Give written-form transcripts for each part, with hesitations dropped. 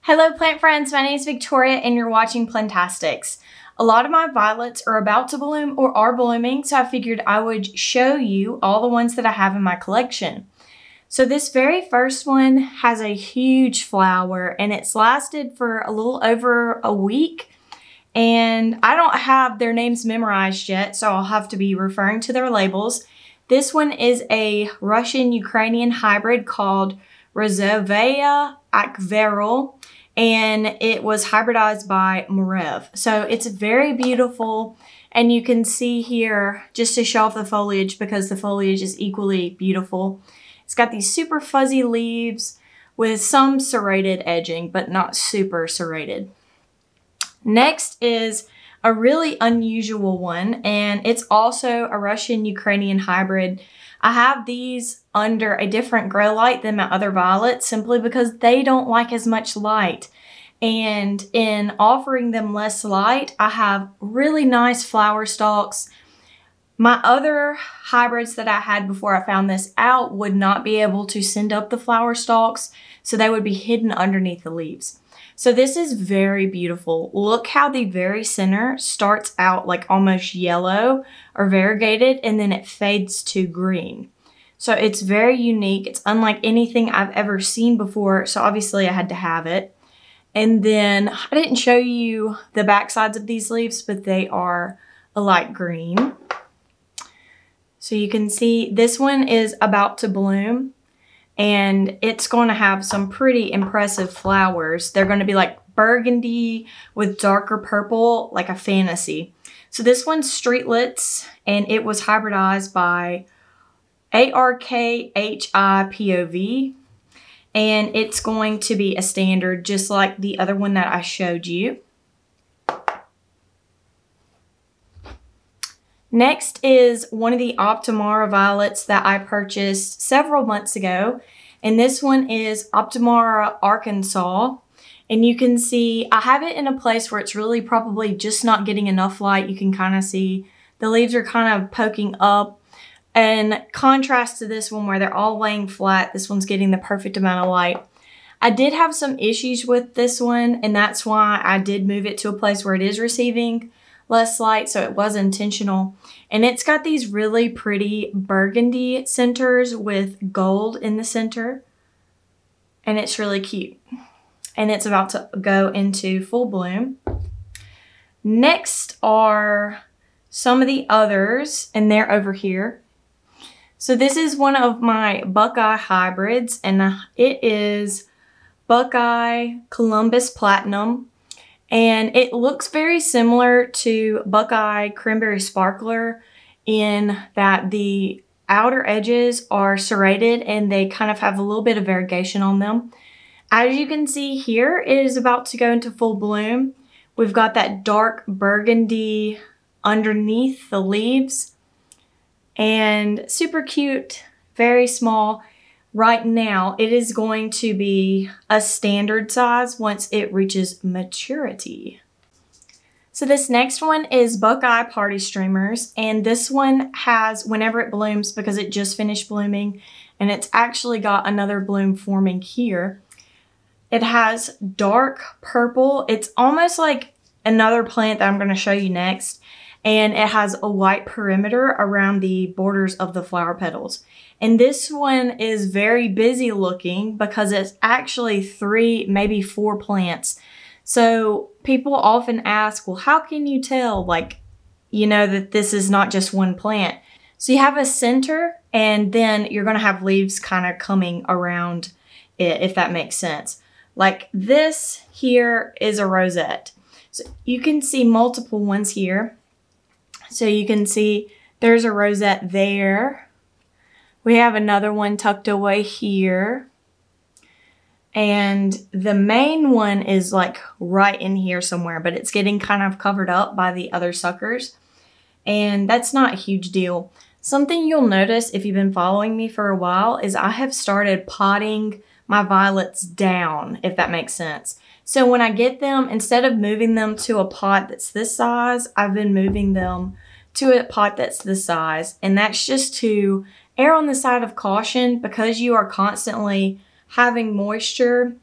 Hello plant friends, my name is Victoria and you're watching Plantastics. A lot of my violets are about to bloom or are blooming, so I figured I would show you all the ones that I have in my collection. So this very first one has a huge flower and it's lasted for a little over a week. And I don't have their names memorized yet, so I'll have to be referring to their labels. This one is a Russian-Ukrainian hybrid called Rozovaia Akvarel, and it was hybridized by Morev. So it's very beautiful, and you can see here, just to show off the foliage because the foliage is equally beautiful. It's got these super fuzzy leaves with some serrated edging, but not super serrated. Next is a really unusual one, and it's also a Russian-Ukrainian hybrid. I have these under a different grow light than my other violets simply because they don't like as much light. And in offering them less light, I have really nice flower stalks. My other hybrids that I had before I found this out would not be able to send up the flower stalks, so they would be hidden underneath the leaves. So this is very beautiful. Look how the very center starts out like almost yellow or variegated, and then it fades to green. So it's very unique. It's unlike anything I've ever seen before, so obviously I had to have it. And then I didn't show you the back sides of these leaves, but they are a light green. So you can see this one is about to bloom. And it's going to have some pretty impressive flowers. They're going to be like burgundy with darker purple, like a fantasy. So this one's Stretlets, and it was hybridized by ARKHIPOV. And it's going to be a standard, just like the other one that I showed you. Next is one of the Optimara violets that I purchased several months ago. And this one is Optimara Arkansas. And you can see I have it in a place where it's really probably just not getting enough light. You can kind of see the leaves are kind of poking up. And contrast to this one where they're all laying flat, this one's getting the perfect amount of light. I did have some issues with this one, and that's why I did move it to a place where it is receiving less light, so it was intentional. And it's got these really pretty burgundy centers with gold in the center, and it's really cute. And it's about to go into full bloom. Next are some of the others, and they're over here. So this is one of my Buckeye hybrids, and it is Buckeye Columbus Platinum. And it looks very similar to Buckeye Cranberry Sparkler in that the outer edges are serrated and they kind of have a little bit of variegation on them. As you can see here, it is about to go into full bloom. We've got that dark burgundy underneath the leaves and super cute, very small. Right now, it is going to be a standard size once it reaches maturity. So this next one is Buckeye Party Streamers, and this one has whenever it blooms because it just finished blooming, and it's actually got another bloom forming here. It has dark purple. It's almost like another plant that I'm going to show you next, and it has a white perimeter around the borders of the flower petals. And this one is very busy looking because it's actually 3, maybe 4 plants. So people often ask, well, how can you tell, like, you know, that this is not just one plant? So you have a center, and then you're going to have leaves kind of coming around it, if that makes sense. Like this here is a rosette. So you can see multiple ones here. So you can see there's a rosette there. We have another one tucked away here. And the main one is like right in here somewhere, but it's getting kind of covered up by the other suckers. And that's not a huge deal. Something you'll notice if you've been following me for a while is I have started potting my violets down, if that makes sense. So when I get them, instead of moving them to a pot that's this size, I've been moving them to a pot that's this size. And that's just to err on the side of caution because you are constantly having moisture.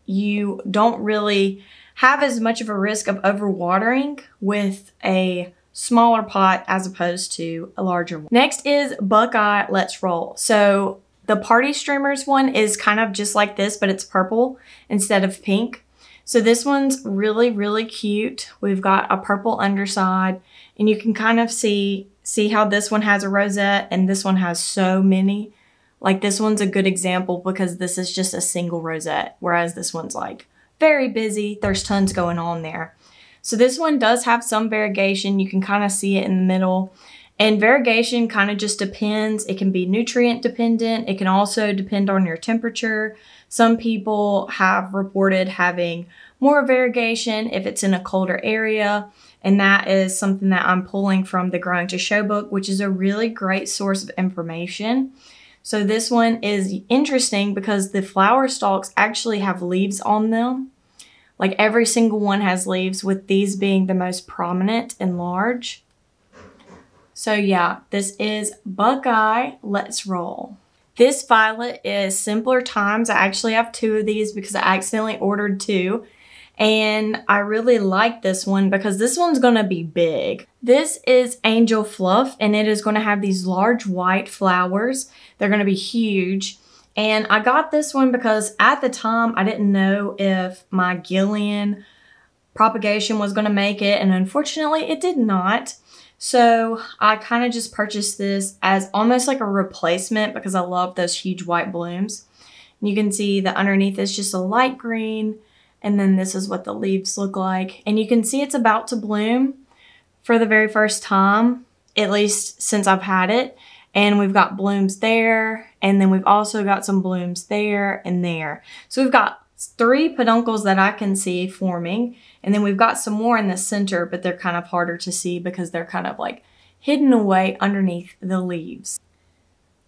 you don't really have as much of a risk of overwatering with a smaller pot as opposed to a larger one. Next is Buckeye Let's Roll. So the Party Streamers one is kind of just like this, but it's purple instead of pink. So this one's really, really cute. We've got a purple underside, and you can kind of see how this one has a rosette and this one has so many. Like this one's a good example because this is just a single rosette, whereas this one's like very busy. There's tons going on there. So this one does have some variegation. You can kind of see it in the middle. And variegation kind of just depends. It can be nutrient dependent. It can also depend on your temperature. Some people have reported having more variegation if it's in a colder area. And that is something that I'm pulling from the Growing to Show book, which is a really great source of information. So this one is interesting because the flower stalks actually have leaves on them. Like every single one has leaves, with these being the most prominent and large. So yeah, this is Buckeye Let's Roll. This violet is Simpler Times. I actually have 2 of these because I accidentally ordered 2. And I really like this one because this one's going to be big. This is Angel Fluff, and it is going to have these large white flowers. They're going to be huge. And I got this one because at the time I didn't know if my Gillian propagation was going to make it, and unfortunately it did not. So I kind of just purchased this as almost like a replacement because I love those huge white blooms. And you can see the underneath is just a light green, and then this is what the leaves look like. And you can see it's about to bloom for the very first time, at least since I've had it. And we've got blooms there, and then we've also got some blooms there and there. So we've got 3 peduncles that I can see forming, and then we've got some more in the center, but they're kind of harder to see because they're kind of like hidden away underneath the leaves.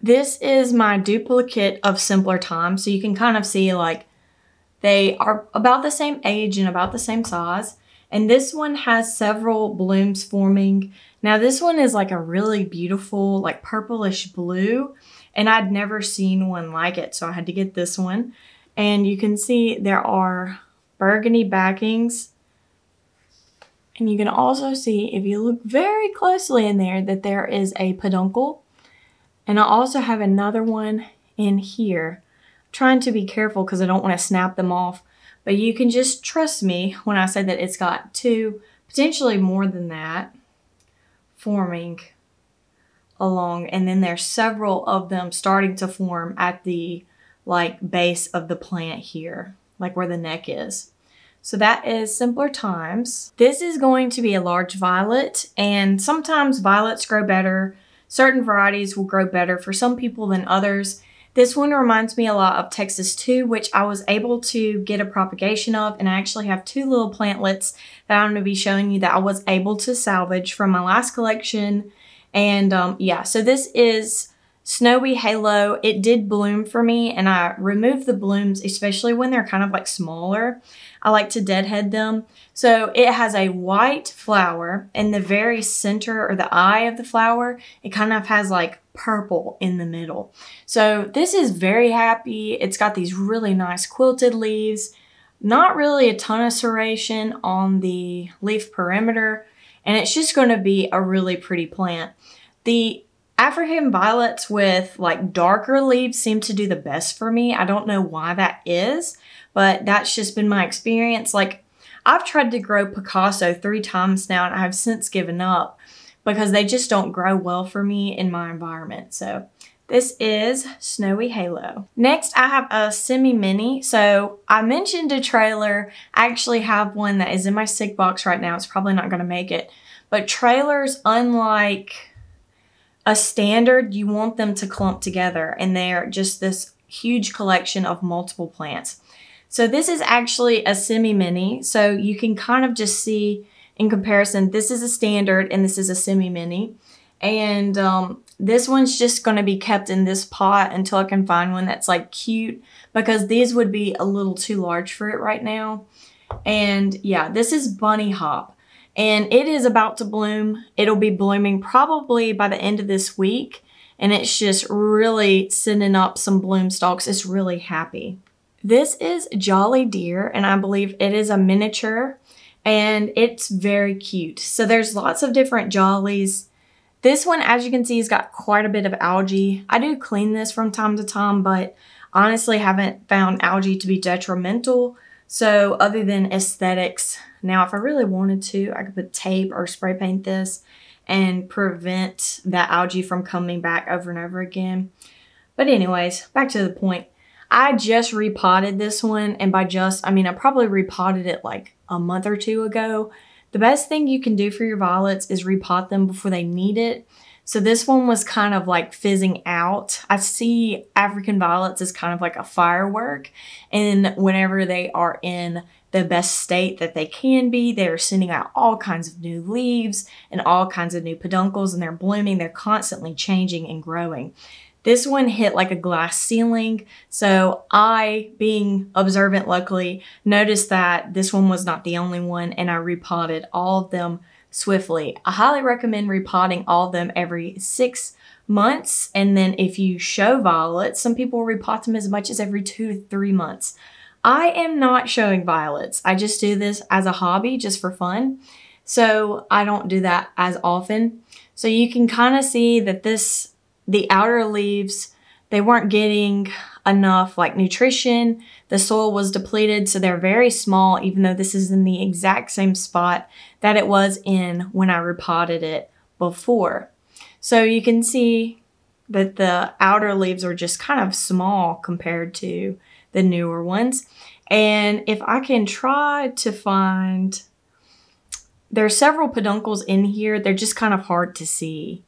This is my duplicate of Simpler Times, so you can kind of see like they are about the same age and about the same size. And this one has several blooms forming. Now this one is like a really beautiful, like purplish blue, and I'd never seen one like it, so I had to get this one. And you can see there are burgundy backings. And you can also see, if you look very closely in there, that there is a peduncle. And I also have another one in here. I'm trying to be careful because I don't want to snap them off. But you can just trust me when I say that it's got 2, potentially more than that, forming along. And then there's several of them starting to form at the like base of the plant here, like where the neck is. So that is Simpler Times. This is going to be a large violet, and sometimes violets grow better. Certain varieties will grow better for some people than others. This one reminds me a lot of Texas 2, which I was able to get a propagation of, and I actually have 2 little plantlets that I'm going to be showing you that I was able to salvage from my last collection. And yeah, so this is Snowy Halo. It did bloom for me, and I removed the blooms, especially when they're kind of like smaller. I like to deadhead them. So it has a white flower in the very center, or the eye of the flower. It kind of has like purple in the middle. So this is very happy. It's got these really nice quilted leaves, not really a ton of serration on the leaf perimeter, and it's just going to be a really pretty plant. The African violets with like darker leaves seem to do the best for me. I don't know why that is, but that's just been my experience. Like, I've tried to grow Picasso 3 times now, and I have since given up because they just don't grow well for me in my environment. So this is Snowy Halo. Next, I have a semi-mini. So I mentioned a trailer. I actually have one that is in my SIG box right now. It's probably not going to make it. But trailers, unlike a standard, you want them to clump together, and they're just this huge collection of multiple plants. So this is actually a semi-mini, so you can kind of just see in comparison, this is a standard and this is a semi-mini. And this one's just going to be kept in this pot until I can find one that's like cute, because these would be a little too large for it right now. And yeah, this is Bunny Hop. And it is about to bloom. It'll be blooming probably by the end of this week. And it's just really sending up some bloom stalks. It's really happy. This is Jolly Deer, and I believe it is a miniature, and it's very cute. So there's lots of different jollies. This one, as you can see, has got quite a bit of algae. I do clean this from time to time, but honestly haven't found algae to be detrimental. So other than aesthetics, now if I really wanted to, I could put tape or spray paint this and prevent that algae from coming back over and over again. But anyways, back to the point. I just repotted this one, and by just, I mean I probably repotted it like a month or two ago. The best thing you can do for your violets is repot them before they need it. So this one was kind of like fizzing out. I see African violets as kind of like a firework, and whenever they are in the best state that they can be, they're sending out all kinds of new leaves and all kinds of new peduncles, and they're blooming. They're constantly changing and growing. This one hit like a glass ceiling, so I, being observant luckily, noticed that this one was not the only one, and I repotted all of them swiftly. I highly recommend repotting all of them every 6 months, and then if you show violets, some people repot them as much as every 2 to 3 months. I am not showing violets. I just do this as a hobby, just for fun, so I don't do that as often. So you can kind of see that the outer leaves, they weren't getting enough like nutrition. The soil was depleted, so they're very small, even though this is in the exact same spot that it was in when I repotted it before. So you can see that the outer leaves are just kind of small compared to the newer ones. And if I can try to find, there are several peduncles in here. They're just kind of hard to see.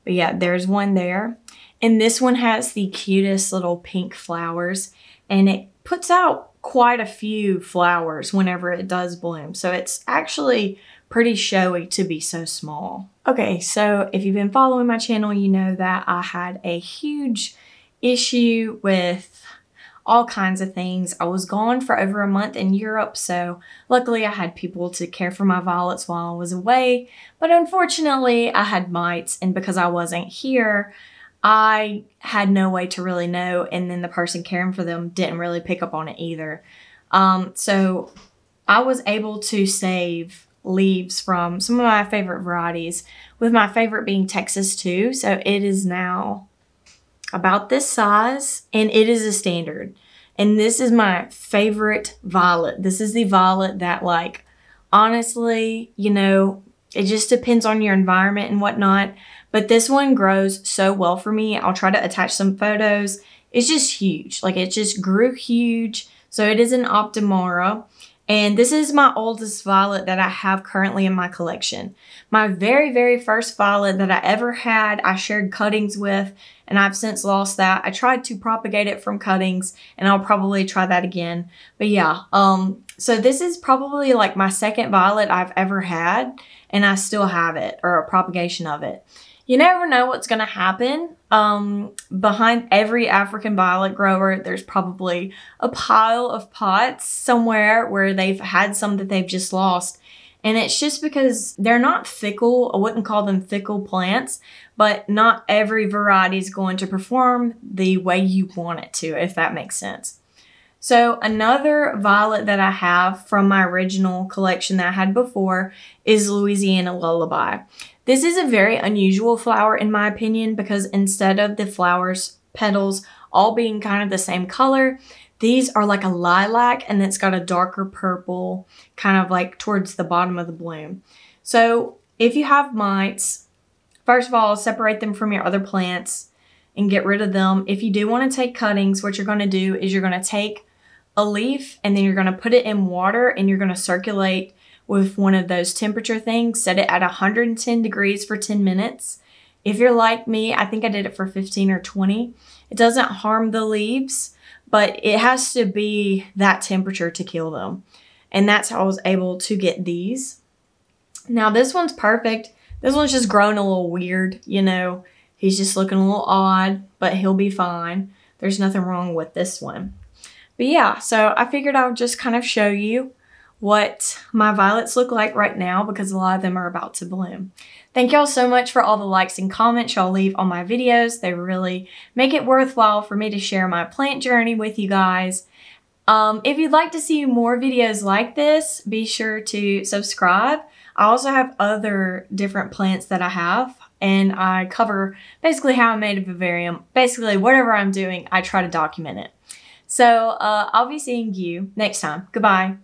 But yeah, there's one there. And this one has the cutest little pink flowers, and it puts out quite a few flowers whenever it does bloom. So it's actually pretty showy to be so small. Okay, so if you've been following my channel, you know that I had a huge issue with all kinds of things. I was gone for over a month in Europe, so luckily I had people to care for my violets while I was away. But unfortunately, I had mites, and because I wasn't here, I had no way to really know, and then the person caring for them didn't really pick up on it either. So I was able to save leaves from some of my favorite varieties, with my favorite being Texas 2. So it is now about this size, and it is a standard. And this is my favorite violet. This is the violet that, like, honestly, you know, it just depends on your environment and whatnot. But this one grows so well for me. I'll try to attach some photos. It's just huge. Like, it just grew huge. So it is an Optimara. And this is my oldest violet that I have currently in my collection. My very, very first violet that I ever had, I shared cuttings with, and I've since lost that. I tried to propagate it from cuttings, and I'll probably try that again. But yeah, so this is probably like my second violet I've ever had, and I still have it, or a propagation of it. You never know what's going to happen. Behind every African violet grower, there's probably a pile of pots somewhere where they've had some that they've just lost. And it's just because they're not fickle. I wouldn't call them fickle plants, but not every variety is going to perform the way you want it to, if that makes sense. So another violet that I have from my original collection that I had before is Louisiana Lullaby. This is a very unusual flower in my opinion, because instead of the flower's petals all being kind of the same color, these are like a lilac, and it's got a darker purple kind of like towards the bottom of the bloom. So if you have mites, first of all, separate them from your other plants and get rid of them. If you do want to take cuttings, what you're going to do is you're going to take a leaf, and then you're going to put it in water, and you're going to circulate with one of those temperature things. Set it at 110 degrees for 10 minutes. If you're like me, I think I did it for 15 or 20. It doesn't harm the leaves, but it has to be that temperature to kill them. And that's how I was able to get these. Now this one's perfect. This one's just growing a little weird, you know. He's just looking a little odd, but he'll be fine. There's nothing wrong with this one. But yeah, so I figured I would just kind of show you what my violets look like right now, because a lot of them are about to bloom. Thank y'all so much for all the likes and comments y'all leave on my videos. They really make it worthwhile for me to share my plant journey with you guys. If you'd like to see more videos like this, be sure to subscribe. I also have other different plants that I have, and I cover basically how I made a vivarium. Basically, whatever I'm doing, I try to document it. So I'll be seeing you next time. Goodbye.